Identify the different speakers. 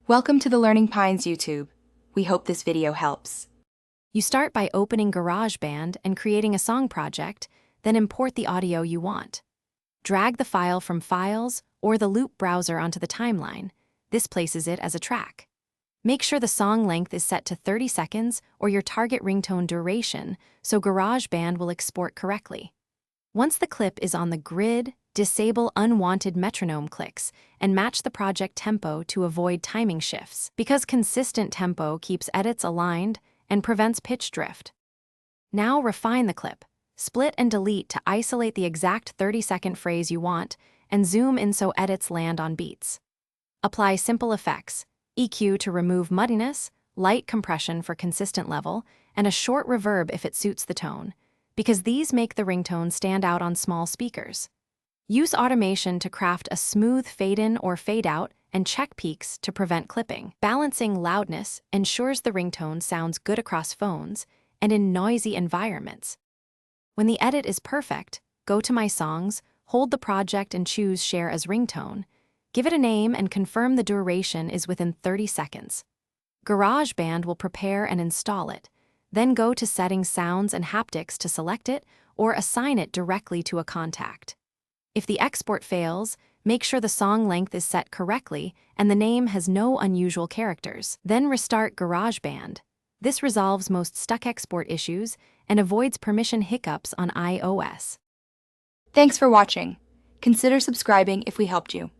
Speaker 1: Welcome to the Learning Pines YouTube. We hope this video helps.
Speaker 2: You start by opening Garageband and creating a song project, then import the audio you want. Drag the file from Files or the Loop browser onto the timeline. This places it as a track. Make sure the song length is set to 30 seconds or your target ringtone duration so Garageband will export correctly. Once the clip is on the grid, disable unwanted metronome clicks and match the project tempo to avoid timing shifts, because consistent tempo keeps edits aligned and prevents pitch drift. Now refine the clip. Split and delete to isolate the exact 30-second phrase you want and zoom in so edits land on beats. Apply simple effects, EQ to remove muddiness, light compression for consistent level, and a short reverb if it suits the tone, because these make the ringtone stand out on small speakers. Use automation to craft a smooth fade-in or fade-out and check peaks to prevent clipping. Balancing loudness ensures the ringtone sounds good across phones and in noisy environments. When the edit is perfect, go to My Songs, hold the project and choose Share as Ringtone. Give it a name and confirm the duration is within 30 seconds. Garageband will prepare and install it. Then go to Settings, Sounds, and Haptics to select it or assign it directly to a contact. If the export fails, make sure the song length is set correctly and the name has no unusual characters. Then restart Garageband. This resolves most stuck export issues and avoids permission hiccups on iOS.
Speaker 1: Thanks for watching. Consider subscribing if we helped you.